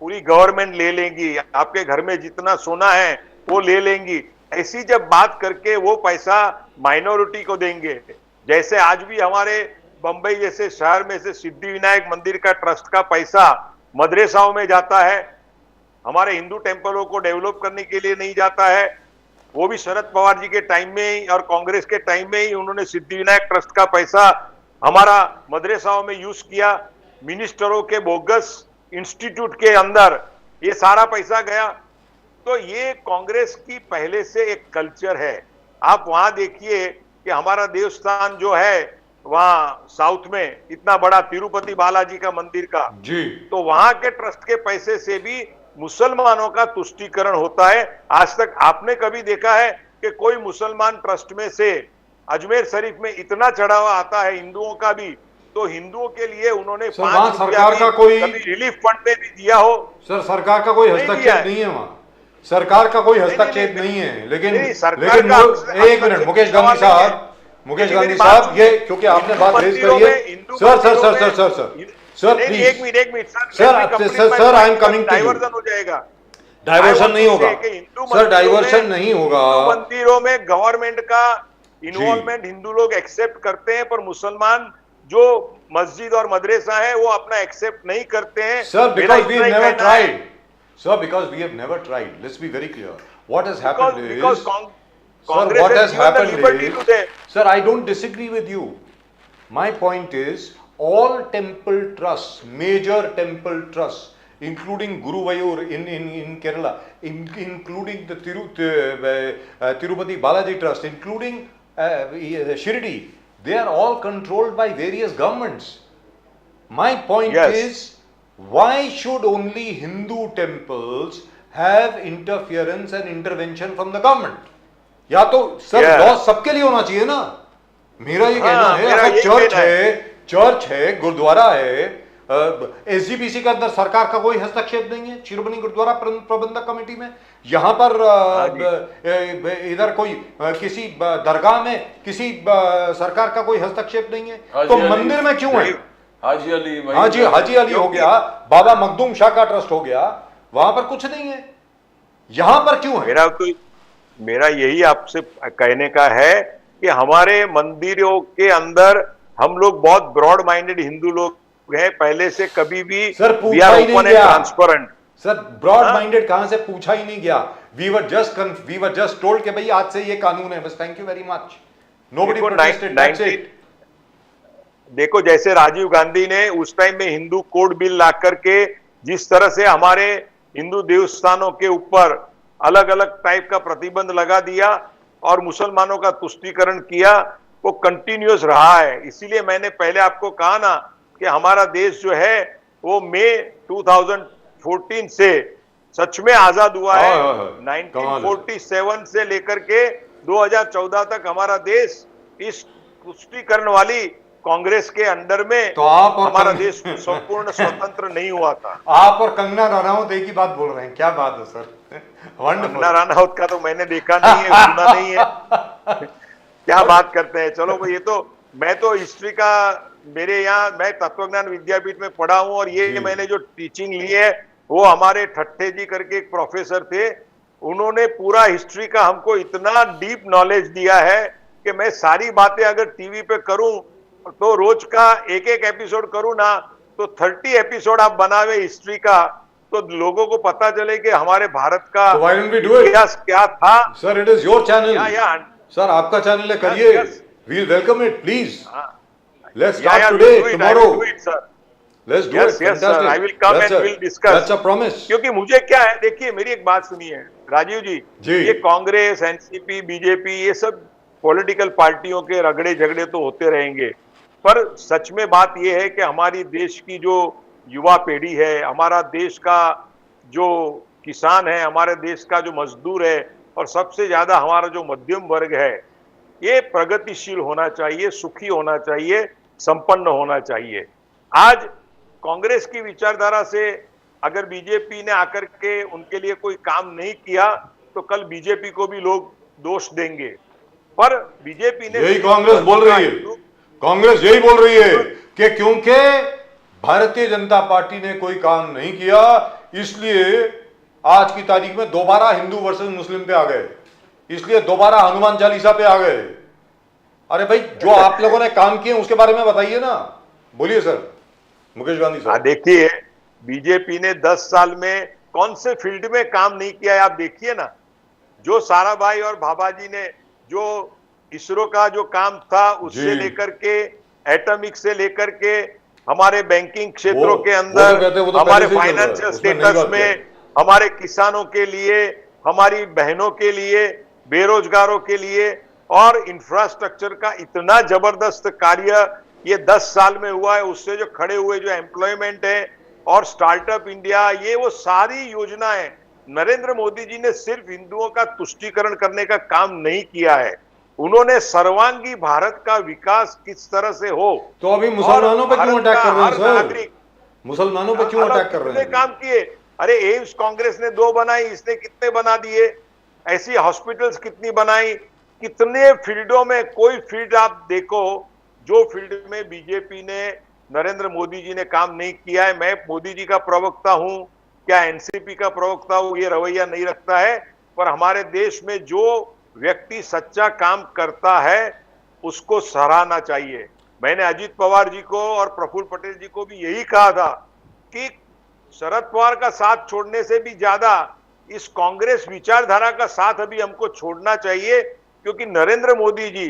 पूरी गवर्नमेंट ले लेंगी, आपके घर में जितना सोना है वो ले लेंगी, ऐसी जब बात करके वो पैसा माइनॉरिटी को देंगे। जैसे आज भी हमारे बंबई जैसे शहर में से सिद्धि विनायक मंदिर का ट्रस्ट का पैसा मदरसाओं में जाता है, हमारे हिंदू टेम्पलों को डेवलप करने के लिए नहीं जाता है। वो भी शरद पवार जी के टाइम में ही और कांग्रेस के टाइम में ही उन्होंने सिद्धि विनायक ट्रस्ट का पैसा हमारा मदरसाओं में यूज किया। मिनिस्टरों के बोगस इंस्टीट्यूट के अंदर ये सारा पैसा गया। तो ये कांग्रेस की पहले से एक कल्चर है। आप वहां देखिए कि हमारा देवस्थान जो है वहां साउथ में इतना बड़ा तिरुपति बालाजी का मंदिर का जी, तो वहां के ट्रस्ट के पैसे से भी मुसलमानों का तुष्टीकरण होता है। आज तक आपने कभी देखा है कि कोई मुसलमान ट्रस्ट में से अजमेर शरीफ में इतना चढ़ावा आता है हिंदुओं का भी, तो हिंदुओं के लिए उन्होंने सर, वहाँ सरकार का कोई रिलीफ फंड में भी दिया हो? सर सरकार का कोई नहीं दिया हस्तक्षेप है। नहीं है वहाँ, सरकार का कोई हस्तक्षेप नहीं, नहीं है। लेकिन नहीं, सरकार लेकिन का एक मिनट मुकेश गांधी साहब, मुकेश लेकिन गांधी मेरी बात साहब, सुनिए। ये क्योंकि आपने बात रेज मंदिरों करी है। में, हिंदू सर सर मंदिरों सर सर में- सर सर नहीं, प्लीज एक minute sir, sir, I am coming to you. Diversion हो जाएगा। डाइवर्शन नहीं होगा हिंदू सर, डाइवर्शन नहीं होगा। मंदिरों में गवर्नमेंट का इन्वॉल्वमेंट हिंदू लोग एक्सेप्ट करते हैं, पर मुसलमान जो मस्जिद और मदरसा है वो अपना एक्सेप्ट नहीं करते हैं। Sir, मेरा because we इतना have ही never कहना है। tried. Sir, because we have never tried. Let's be very clear. What has happened Because is, Congress sir, what has given the happened liberty is, to them. sir, I don't disagree with you. My point is, all temple trusts, major temple trusts, including Guruvayur in Kerala, including the Tirupati Balaji Trust, including Shirdi, they are all controlled by various governments. My point Yes. is, why should only Hindu temples have interference and intervention from the government? या तो sir Yeah. Law सबके लिए होना चाहिए ना। मेरा ये कहना है, मेरा अगर ये कहना चर्च है, गुरुद्वारा है, एसजीपीसी के अंदर सरकार का कोई हस्तक्षेप नहीं है, शिरोमणि गुरुद्वारा प्रबंधक कमेटी में, यहाँ पर इधर कोई किसी दरगाह में किसी सरकार का कोई हस्तक्षेप नहीं है, तो मंदिर में क्यों है? हाजी अली हाजी अली हो गया, बाबा मखदूम शाह का ट्रस्ट हो गया, वहां पर कुछ नहीं है, यहां पर क्यों है? मेरा यही आपसे कहने का है कि हमारे मंदिरों के अंदर हम लोग बहुत ब्रॉड माइंडेड हिंदू लोग हैं, पहले से कभी भी सर we पूछा are ही नहीं open and गया transparent. सर, ब्रॉड माइंडेड कहां से, पूछा ही नहीं गया। वी वर जस्ट टोल्ड कि भाई आज से ये कानून है, बस, thank you very much, nobody protested, that's it. देखो, जैसे राजीव गांधी ने उस टाइम में हिंदू कोड बिल ला करके जिस तरह से हमारे हिंदू देवस्थानों के ऊपर अलग अलग टाइप का प्रतिबंध लगा दिया और मुसलमानों का तुष्टीकरण किया, वो कंटिन्यूअस रहा है। इसीलिए मैंने पहले आपको कहा ना कि हमारा देश जो है वो मई 2014 से सच में आजाद हुआ है। 1947 से लेकर के 2014 तक हमारा देश इस तुष्टीकरण वाली कांग्रेस के अंडर में, तो आप और हमारा देश संपूर्ण स्वतंत्र नहीं हुआ था। आप और कंगना रनौत एक ही बात बोल रहे हैं, क्या बात है सर, कंगना रनौत का तो मैंने देखा नहीं है, सुना नहीं है, क्या बात करते हैं। चलो भाई, ये तो मैं तो हिस्ट्री का, मेरे यहाँ मैं तत्वज्ञान विद्यापीठ में पढ़ा हूँ और ये मैंने जो टीचिंग ली है वो हमारे ठट्ठे जी करके एक प्रोफेसर थे, उन्होंने पूरा हिस्ट्री का हमको इतना डीप नॉलेज दिया है कि मैं सारी बातें अगर टीवी पे करूं तो रोज का एक एक एपिसोड करूं ना तो 30 एपिसोड आप बनावे हिस्ट्री का, तो लोगों को पता चले कि हमारे भारत का So why don't we do it? इतिहास क्या था। Sir it is your channel. या सर आपका चैनल है, करिए। yes. We'll welcome it please. Let's Yeah, start yeah, today, we'll do it. I tomorrow. will do it, sir. Let's do Yes, it. yes, sir. I will come and we'll discuss. That's a promise. क्योंकि मुझे क्या है, देखिए मेरी एक बात सुनिए राजीव जी, जी। ये कांग्रेस, एनसीपी, बीजेपी, ये सब पॉलिटिकल पार्टियों के रगड़े झगड़े तो होते रहेंगे, पर सच में बात ये है कि हमारी देश की जो युवा पीढ़ी है, हमारा देश का जो किसान है, हमारे देश का जो मजदूर है, और सबसे ज्यादा हमारा जो मध्यम वर्ग है, ये प्रगतिशील होना चाहिए, सुखी होना चाहिए, संपन्न होना चाहिए। आज कांग्रेस की विचारधारा से अगर बीजेपी ने आकर के उनके लिए कोई काम नहीं किया तो कल बीजेपी को भी लोग दोष देंगे, पर बीजेपी ने यही कांग्रेस बोल रही है। कांग्रेस यही बोल रही है कि क्योंकि भारतीय जनता पार्टी ने कोई काम नहीं किया, इसलिए आज की तारीख में दोबारा हिंदू वर्सेस मुस्लिम पे आ गए, इसलिए दोबारा हनुमान चालीसा पे आ गए। अरे भाई, जो आप लोगों ने काम किए उसके बारे में बताइए ना। बोलिए सर, मुकेश गांधी साहब। देखिए बीजेपी ने 10 साल में कौन से फील्ड में काम नहीं किया है, आप देखिए ना। जो साराभाई और भाभाजी ने जो इसरो का जो काम था उससे लेकर के, एटॉमिक से लेकर के, हमारे बैंकिंग क्षेत्रों के अंदर, हमारे फाइनेंशियल स्टेटस में, हमारे किसानों के लिए, हमारी बहनों के लिए, बेरोजगारों के लिए, और इंफ्रास्ट्रक्चर का इतना जबरदस्त कार्य ये 10 साल में हुआ है। उससे जो खड़े हुए जो एम्प्लॉयमेंट है और स्टार्टअप इंडिया, ये वो सारी योजनाएं, नरेंद्र मोदी जी ने सिर्फ हिंदुओं का तुष्टीकरण करने का काम नहीं किया है, उन्होंने सर्वांगी भारत का विकास किस तरह से हो। तो अभी मुसलमानों पे क्यों अटैक कर रहे हैं सर? मुसलमानों पे क्यों अटैक कर रहे हैं? काम किए। अरे एम्स कांग्रेस ने 2 बनाई, इसने कितने बना दिए? ऐसी हॉस्पिटल्स कितनी बनाई? कितने फील्डों में, कोई फील्ड आप देखो जो फील्ड में बीजेपी ने, नरेंद्र मोदी जी ने काम नहीं किया है। मैं मोदी जी का प्रवक्ता हूं क्या एनसीपी का प्रवक्ता हूं, ये रवैया नहीं रखता है, पर हमारे देश में जो व्यक्ति सच्चा काम करता है उसको सराहना चाहिए। मैंने अजीत पवार जी को और प्रफुल्ल पटेल जी को भी यही कहा था कि शरद पवार का साथ छोड़ने से भी ज्यादा इस कांग्रेस विचारधारा का साथ अभी हमको छोड़ना चाहिए, क्योंकि नरेंद्र मोदी जी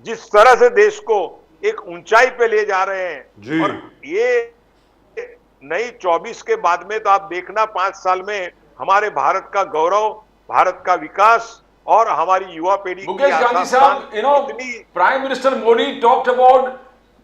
जिस तरह से देश को एक ऊंचाई पे ले जा रहे हैं, और ये नई 24 के बाद में तो आप देखना 5 साल में हमारे भारत का गौरव, भारत का विकास और हमारी युवा पीढ़ी। मुकेश गांधी साहब, prime minister Modi talked about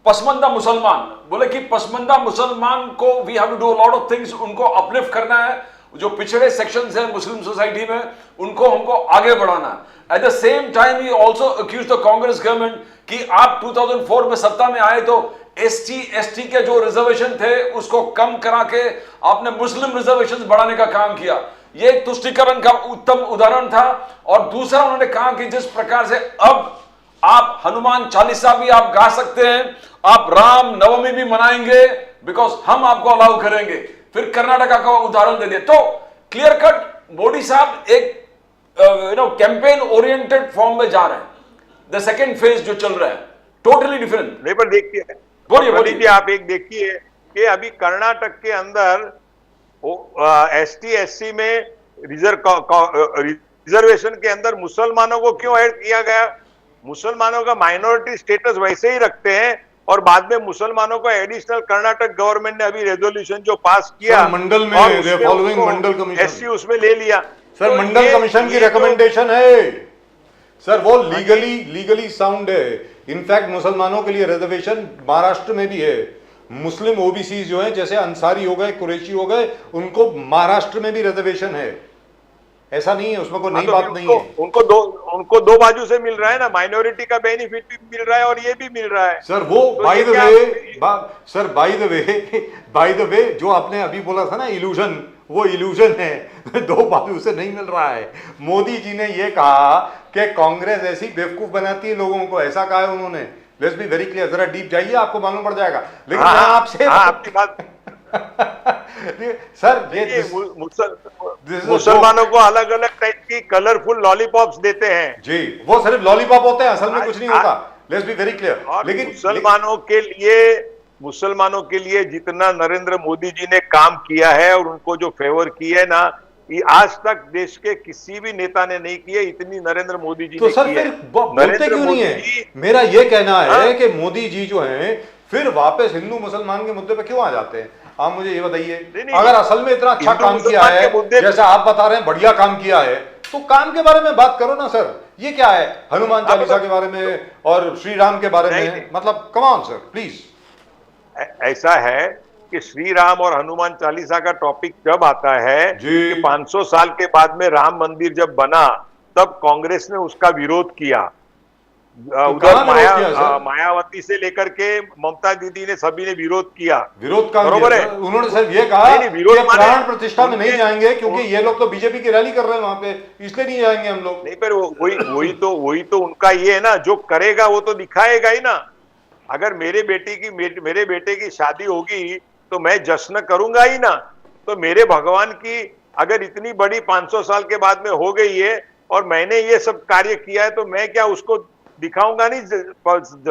Pasmanda मुसलमान, बोले कि पसमंदा मुसलमान को we have to do a lot of things, उनको अपलिफ्ट करना है, जो पिछड़े सेक्शंस हैं मुस्लिम सोसाइटी में उनको हमको आगे बढ़ाना है। At the same time he also accuse the Congress government कि आप 2004 में सत्ता में आए तो एसटी के जो रिजर्वेशन थे उसको कम करा के आपने मुस्लिम रिजर्वेशन बढ़ाने का काम किया। ये तुष्टीकरण का उत्तम उदाहरण था। और दूसरा उन्होंने कहा कि जिस प्रकार से अब आप हनुमान चालीसा भी आप गा सकते हैं, आप राम नवमी भी मनाएंगे, बिकॉज हम आपको अलाउ करेंगे। फिर कर्नाटका का उदाहरण दे दिया। तो क्लियर कट मोदी साहब एक कैंपेन ओरिएंटेड फॉर्म में जा रहे हैं। द सेकेंड फेज जो चल रहा है टोटली डिफरेंट। नहीं, पर देखिए, बोलिए आप एक देखिए कि अभी कर्नाटक के अंदर एसटी एससी में रिजर्वेशन के अंदर मुसलमानों को क्यों ऐड किया गया? मुसलमानों का माइनॉरिटी स्टेटस वैसे ही रखते हैं, और बाद में मुसलमानों को एडिशनल कर्नाटक गवर्नमेंट ने अभी रेजोल्यूशन जो पास किया मंडल में, फॉलोइंग मंडल कमीशन, एससी उसमें ले लिया। सर तो मंडल कमीशन की रिकमेंडेशन है सर, वो लीगली साउंड है। इनफैक्ट मुसलमानों के लिए रिजर्वेशन महाराष्ट्र में भी है। मुस्लिम ओबीसी जो है, जैसे अंसारी हो गए, कुरैशी हो गए, उनको महाराष्ट्र में भी रिजर्वेशन है। ऐसा नहीं है, उसमें कोई नई बात नहीं है। उनको दो बाजू से मिल रहा है ना, माइनॉरिटी का बेनिफिट भी मिल रहा है और ये भी मिल रहा है। सर वो बाय द वे जो आपने अभी बोला था ना इल्यूजन, वो इल्यूजन है। दो बाजू से नहीं मिल रहा है। मोदी जी ने ये कहा कि कांग्रेस ऐसी बेवकूफ बनाती है लोगों को, ऐसा कहा है उन्होंने। लेट्स बी वेरी क्लियर, जरा डीप जाइए, आपको मालूम पड़ जाएगा। लेकिन मैं आपसे आपकी बात सर, ये मुसलमानों को अलग अलग टाइप की कलरफुल लॉलीपॉप्स देते हैं जी, वो सिर्फ लॉलीपॉप होते हैं, असल में कुछ नहीं होता। Let's be very clear. और लेकिन मुसलमानों के लिए मुसलमानों के लिए जितना नरेंद्र मोदी जी ने काम किया है और उनको जो फेवर की है ना, ये आज तक देश के किसी भी नेता ने नहीं किए, इतनी नरेंद्र मोदी जी तो ने सर की फिर है। बोलते नरेंद्र क्यों नहीं मोदी है? जी, मेरा ये कहना है हाँ? कि मोदी जी जो हैं फिर वापस हिंदू मुसलमान के मुद्दे पे क्यों आ जाते हैं? आप मुझे ये बताइए, नहीं, अगर असल में इतना अच्छा हिंदू काम किया मुसलमान है, के मुद्दे- जैसा आप बता रहे हैं बढ़िया काम किया है, तो काम के बारे में बात करो ना सर। ये क्या है, हनुमान चालीसा के बारे में और श्री राम के बारे नहीं, में? नहीं। मतलब कम ऑन सर प्लीज। ऐसा है कि श्री राम और हनुमान चालीसा का टॉपिक जब आता है जी। कि 500 साल के बाद में राम मंदिर जब बना, तब कांग्रेस ने उसका विरोध किया। उधर कहाँ विरोध किया सर? मायावती से लेकर के ममता दीदी ने, सभी ने विरोध किया। विरोध का बरोबर है। उन्होंने सर ये कहा नहीं, नहीं, विरोध कि माने प्राण प्रतिष्ठा में नहीं उनके- जाएंगे क्योंकि ये लोग तो बीजेपी की रैली कर रहे हैं वहां पे, इसलिए नहीं जाएंगे हम लोग। नहीं, पर वही तो उनका ये है ना, जो करेगा वो तो दिखाएगा ही ना। अगर मेरे बेटे की शादी होगी तो मैं जश्न करूंगा ही ना। तो मेरे भगवान की अगर इतनी बड़ी 500 साल के बाद में हो गई है और मैंने ये सब कार्य किया है, तो मैं क्या उसको दिखाऊंगा नहीं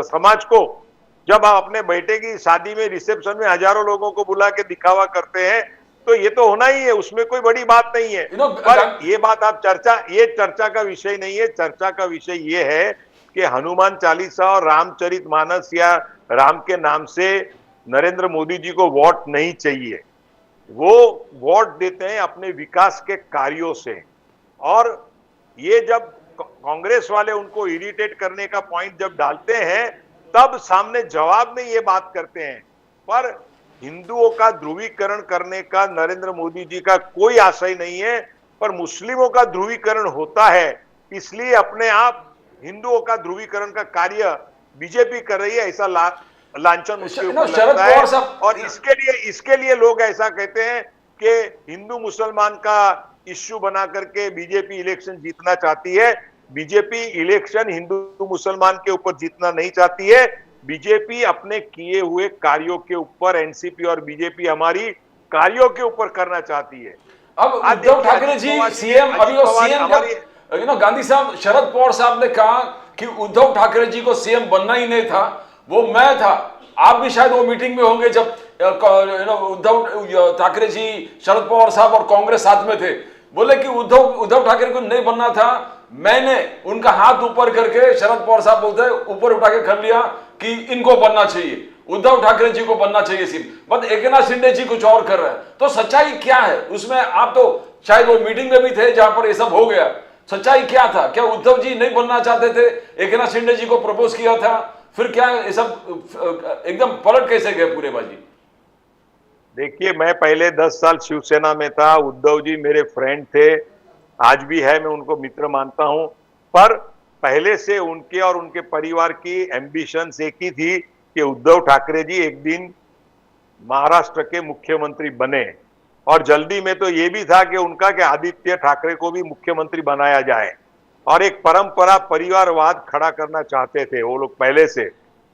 समाज को? जब आप अपने बेटे की शादी में रिसेप्शन में हजारों लोगों को बुला के दिखावा करते हैं, तो ये तो होना ही है, उसमें कोई बड़ी बात नहीं है। पर ये बात आप ये चर्चा का विषय नहीं है। चर्चा का विषय ये है कि हनुमान चालीसा और रामचरितमानस या राम के नाम से नरेंद्र मोदी जी को वोट नहीं चाहिए। वो वोट देते हैं अपने विकास के कार्यों से। और ये जब कांग्रेस वाले उनको इरिटेट करने का पॉइंट जब डालते हैं, तब सामने जवाब में ये बात करते हैं। पर हिंदुओं का ध्रुवीकरण करने का नरेंद्र मोदी जी का कोई आशय नहीं है, पर मुस्लिमों का ध्रुवीकरण होता है। इसलिए अपने आप हिंदुओं का ध्रुवीकरण का कार्य बीजेपी कर रही है, ऐसा लांछन उसके ऊपर लगता है। और इसके लिए लोग ऐसा कहते हैं कि हिंदू मुसलमान का इश्यू बना करके बीजेपी इलेक्शन जीतना चाहती है। बीजेपी इलेक्शन हिंदू मुसलमान के ऊपर जीतना नहीं चाहती है। बीजेपी अपने किए हुए कार्यों के ऊपर, एनसीपी और बीजेपी हमारी कार्यों के ऊपर करना चाहती है। अब उद्धव ठाकरे जी सीएम, अभी वो सीएम गांधी साहब, शरद पवार साहब ने कहा कि उद्धव ठाकरे जी को सीएम बनना ही नहीं था, वो मैं था। आप भी शायद वो मीटिंग में होंगे जब उद्धव ठाकरे जी, शरद पवार साहब और कांग्रेस साथ में थे। बोले कि उद्धव ठाकरे को नहीं बनना था, मैंने उनका हाथ ऊपर करके, शरद पवार साहब बोलते हैं, ऊपर उठा के कर लिया कि इनको बनना चाहिए, उद्धव ठाकरे जी को बनना चाहिए सीएम। बट एकनाथ शिंदे जी कुछ और कर रहे हैं। तो सच्चाई क्या है उसमें? आप तो शायद वो मीटिंग में भी थे जहां पर ये सब हो गया। सच्चाई क्या था? क्या उद्धव जी नहीं बनना चाहते थे, एकनाथ शिंदे जी को प्रपोज किया था? फिर क्या ये सब एकदम पलट कैसे गए पूरे बाजी? देखिए, मैं पहले 10 साल शिवसेना में था। उद्धव जी मेरे फ्रेंड थे, आज भी है, मैं उनको मित्र मानता हूं। पर पहले से उनके और उनके परिवार की एम्बिशंस एक ही थी कि उद्धव ठाकरे जी एक दिन महाराष्ट्र के मुख्यमंत्री बने। और जल्दी में तो ये भी था कि उनका कि आदित्य ठाकरे को भी मुख्यमंत्री बनाया जाए। और एक परंपरा, परिवारवाद खड़ा करना चाहते थे वो लोग पहले से।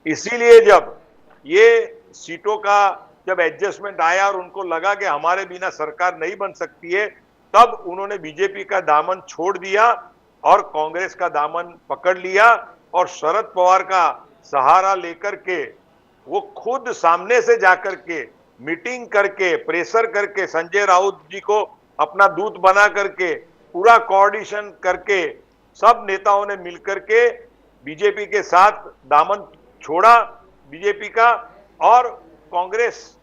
इसीलिए जब ये सीटों का जब एडजस्टमेंट आया और उनको लगा कि हमारे बिना सरकार नहीं बन सकती है, तब उन्होंने बीजेपी का दामन छोड़ दिया और कांग्रेस का दामन पकड़ लिया। और शरद पवार का सहारा लेकर के वो खुद सामने से जाकर के मीटिंग करके, प्रेशर करके, संजय राउत जी को अपना दूत बना करके, पूरा कोऑर्डिनेशन करके, सब नेताओं ने मिलकर के बीजेपी के साथ दामन छोड़ा बीजेपी का। और कांग्रेस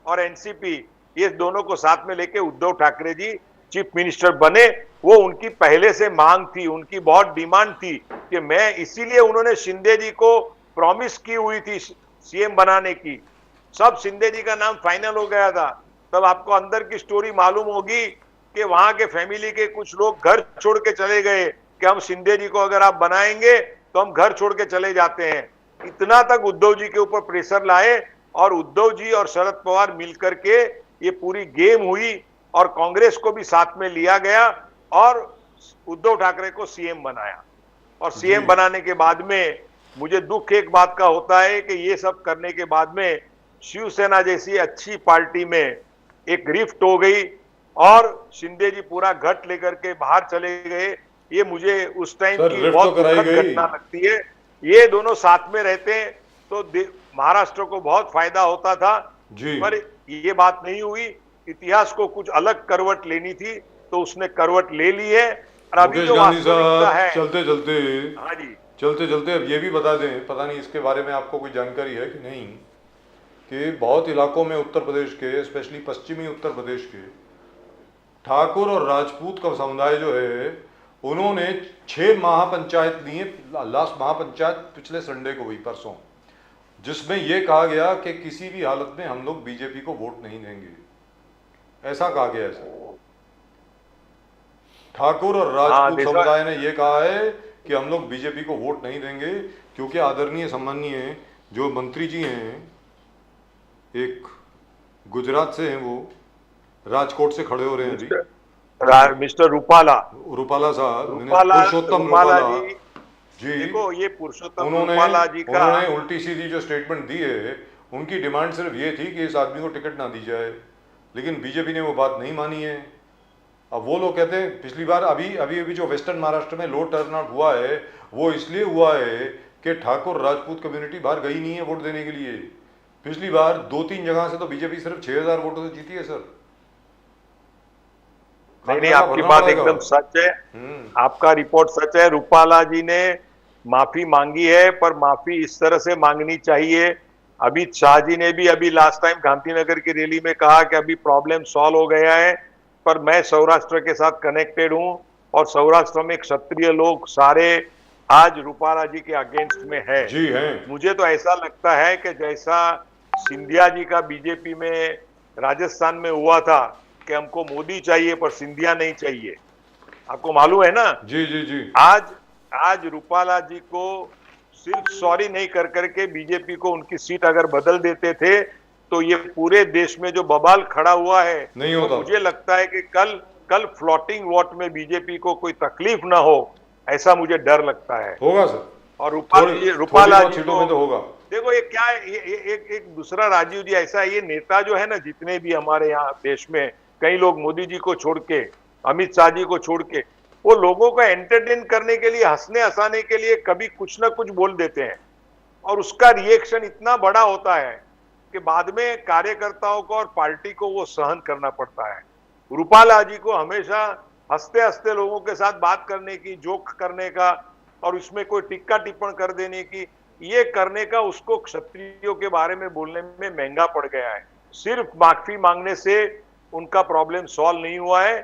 और एनसीपी, ये दोनों को साथ में लेके उद्धव ठाकरे जी चीफ मिनिस्टर बने। वो उनकी पहले से मांग थी, उनकी बहुत डिमांड थी कि मैं, इसीलिए उन्होंने शिंदे जी को प्रॉमिस की हुई थी सीएम बनाने की। सब शिंदे जी का नाम फाइनल हो गया था। तब आपको अंदर की स्टोरी मालूम होगी कि वहां के फैमिली के कुछ लोग घर छोड़ के चले गए कि हम शिंदे जी को अगर आप बनाएंगे तो हम घर छोड़ के चले जाते हैं। इतना तक उद्धव जी के ऊपर प्रेशर लाए और उद्धव जी और शरद पवार मिलकर के ये पूरी गेम हुई और कांग्रेस को भी साथ में लिया गया और उद्धव ठाकरे को सीएम बनाया। और सीएम बनाने के बाद में मुझे दुख एक बात का होता है कि ये सब करने के बाद में शिवसेना जैसी अच्छी पार्टी में एक रिफ्ट हो गई और शिंदे जी पूरा गठ लेकर के बाहर चले गए। ये मुझे उस टाइम की बहुत दुखद घटना लगती है। ये दोनों साथ में रहते तो महाराष्ट्र को बहुत फायदा होता था, जी। पर ये बात नहीं हुई। इतिहास को कुछ अलग करवट लेनी थी तो उसने करवट ले ली है। और अभी मुकेश जो गांधी वास्तविकता साहब, है, चलते हाँ जी, चलते अब ये भी बता दें, पता नहीं इसके बारे में आपको कोई जानकारी है कि नहीं, कि बहुत इलाकों में उत्तर प्रदेश के, स्पेशली पश्चिमी उत्तर प्रदेश के ठाकुर और राजपूत का समुदाय जो है, उन्होंने 6 महापंचायत लिए। लास्ट महापंचायत पिछले संडे को हुई, परसों, जिसमें यह कहा गया कि किसी भी हालत में हम लोग बीजेपी को वोट नहीं देंगे, ऐसा कहा गया है सर। ठाकुर और राजपूत समुदाय ने यह कहा है कि हम लोग बीजेपी को वोट नहीं देंगे, क्योंकि आदरणीय सम्मानीय जो मंत्री जी हैं, एक गुजरात से हैं, वो राजकोट से खड़े हो रहे हैं अभी, मिस्टर रूपाला साहब, पुरुषोत्तम रूपाला जी। देखो ये पुरुषोत्तम रूपाला जी का, उन्होंने उल्टी सीधी जो स्टेटमेंट दी है, उनकी डिमांड सिर्फ ये थी कि इस आदमी को टिकट ना दी जाए, लेकिन बीजेपी ने वो बात नहीं मानी है। अब वो लोग कहते हैं पिछली बार अभी जो वेस्टर्न महाराष्ट्र में लो टर्नआउट हुआ है, वो इसलिए हुआ है कि ठाकुर राजपूत कम्युनिटी बाहर गई नहीं है वोट देने के लिए। पिछली बार 2-3 जगह से तो बीजेपी सिर्फ 6000 वोटों से जीती है सर। नहीं, आपकी बात एकदम सच है, आपका रिपोर्ट सच है। रूपाला जी ने माफी मांगी है, पर माफी इस तरह से मांगनी चाहिए। अमित शाह जी ने भी अभी लास्ट टाइम गांधीनगर की रैली में कहा कि अभी प्रॉब्लम सॉल्व हो गया है, पर मैं सौराष्ट्र के साथ कनेक्टेड हूं और सौराष्ट्र में क्षत्रिय लोग सारे आज रूपाला जी के अगेंस्ट में है। जी हैं। मुझे तो ऐसा लगता है कि जैसा सिंधिया जी का बीजेपी में राजस्थान में हुआ था कि हमको मोदी चाहिए पर सिंधिया नहीं चाहिए, आपको मालूम है ना। जी जी जी। आज रूपाला जी को सिर्फ सॉरी नहीं कर करके बीजेपी को उनकी सीट अगर बदल देते थे तो ये पूरे देश में जो बवाल खड़ा हुआ है नहीं होता। तो मुझे लगता है कि कल फ्लोटिंग वोट में बीजेपी को कोई तकलीफ ना हो, ऐसा मुझे डर लगता है। होगा सर, और रूपाला जी सीटों में तो होगा। देखो ये क्या है, एक दूसरा राजीव जी ऐसा है, ये नेता जो है ना, जितने भी हमारे यहाँ देश में, कई लोग मोदी जी को छोड़ के, अमित शाह जी को छोड़ के, वो लोगों को एंटरटेन करने के लिए, हंसने हंसाने के लिए कभी कुछ ना कुछ बोल देते हैं और उसका रिएक्शन इतना बड़ा होता है कि बाद में कार्यकर्ताओं को और पार्टी को वो सहन करना पड़ता है। रूपाला जी को हमेशा हंसते हंसते लोगों के साथ बात करने की, जोक करने का और उसमें कोई टिक्का टिप्पण कर देने की, ये करने का उसको क्षत्रियों के बारे में बोलने में महंगा पड़ गया है। सिर्फ माफी मांगने से उनका प्रॉब्लम सॉल्व नहीं हुआ है।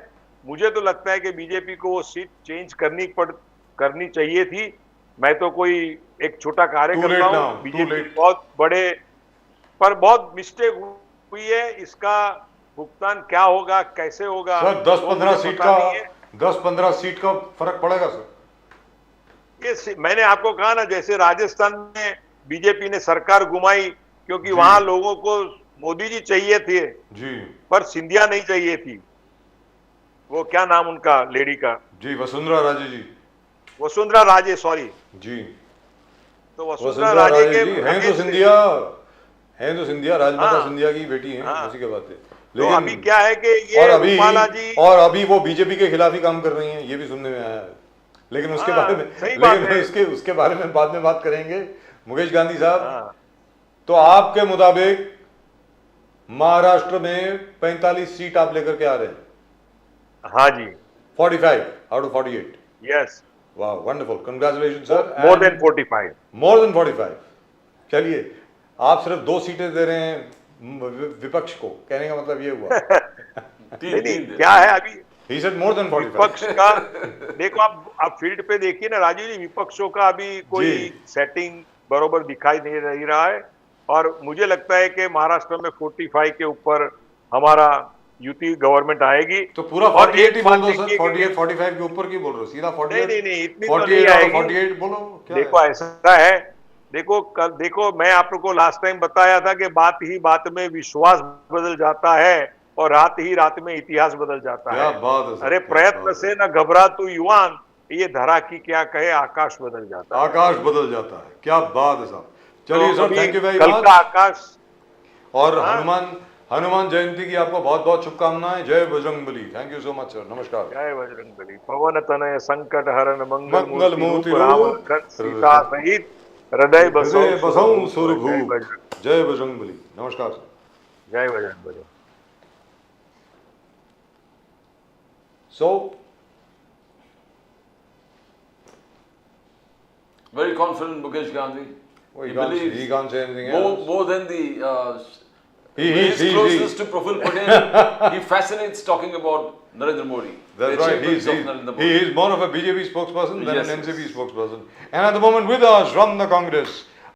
मुझे तो लगता है कि बीजेपी को वो सीट चेंज करनी चाहिए थी। मैं तो कोई एक छोटा कार्यकर्ता हूँ, बीजेपी बहुत बड़े, पर बहुत मिस्टेक हुई है। इसका भुगतान क्या होगा, कैसे होगा सर? 10-15 सीट का फर्क पड़ेगा सर। ये मैंने आपको कहा ना, जैसे राजस्थान में बीजेपी ने सरकार घुमाई क्योंकि वहां लोगों को मोदी जी चाहिए थे जी, पर सिंधिया नहीं चाहिए थी। वो क्या नाम उनका लेडी का? जी, वसुंधरा राजे जी। वसुंधरा राजे, सॉरी जी। तो वसुंधरा राजे के हैं तो सिंधिया, राजमाता सिंधिया की बेटी हैं, उसी के बात है। लेकिन तो अभी क्या है कि ये रूपाला जी और अभी वो बीजेपी के खिलाफ ही काम कर रही हैं, ये भी सुनने में आया है। लेकिन उसके बारे में बाद में बात करेंगे। मुकेश गांधी साहब, तो आपके मुताबिक महाराष्ट्र में 45 सीट आप लेकर के आ रहे हैं? हाँ जी, 45 आउट ऑफ 48। यस, वाह, wonderful, congratulation sir. More than 45। More than 45। चलिए, आप सिर्फ 2 सीटें दे रहे हैं विपक्ष को, कहने का मतलब ये हुआ। नहीं, क्या है अभी He said more than 45। विपक्ष का देखो, आप फील्ड पे देखिए ना राजीव जी, विपक्षों का अभी कोई सेटिंग बरोबर दिखाई नहीं रहा है और मुझे लगता है कि महाराष्ट्र में 45 के ऊपर हमारा यूपी गवर्नमेंट आएगी। तो पूरा 48 ही बोल दो सर, 45 के ऊपर की बोल रहे हो, सीधा 48? नहीं, इतनी तो नहीं आएगी। 48 बोलो। देखो ऐसा है, देखो मैं आपको लास्ट टाइम बताया था कि बात ही बात में विश्वास बदल जाता है और रात ही रात में इतिहास बदल जाता है। बात है। अरे प्रयत्न से न घबरा तू युवान, ये धरा की क्या कहे, आकाश बदल जाता है। आकाश बदल जाता है, क्या बात है साहब। चलिए sir, thank you very much. कल का आकाश और हनुमान जयंती की आपको बहुत बहुत शुभकामनाएं। जय Bajrangbali. Thank you so much sir, नमस्कार। जय बजरंगबली। पवन तनय संकट हरण मंगल मूर्ति रूप राम लखन सीता सहित हृदय बसौ हृदय बसौं सुरभूप। सुरभूप। जय बजरंगबली। नमस्कार सर। जय Bajrangbali. So, Very confident Mukesh Gandhi. well, He believes he can't say anything else. more than the He- his he- closest to Praful Patel. He fascinates talking about Narendra Modi. That's the right. achievements of Narendra He Modi. is more of a BJP spokesperson than Yes, an NCP yes. spokesperson. And at the moment with us from the Congress,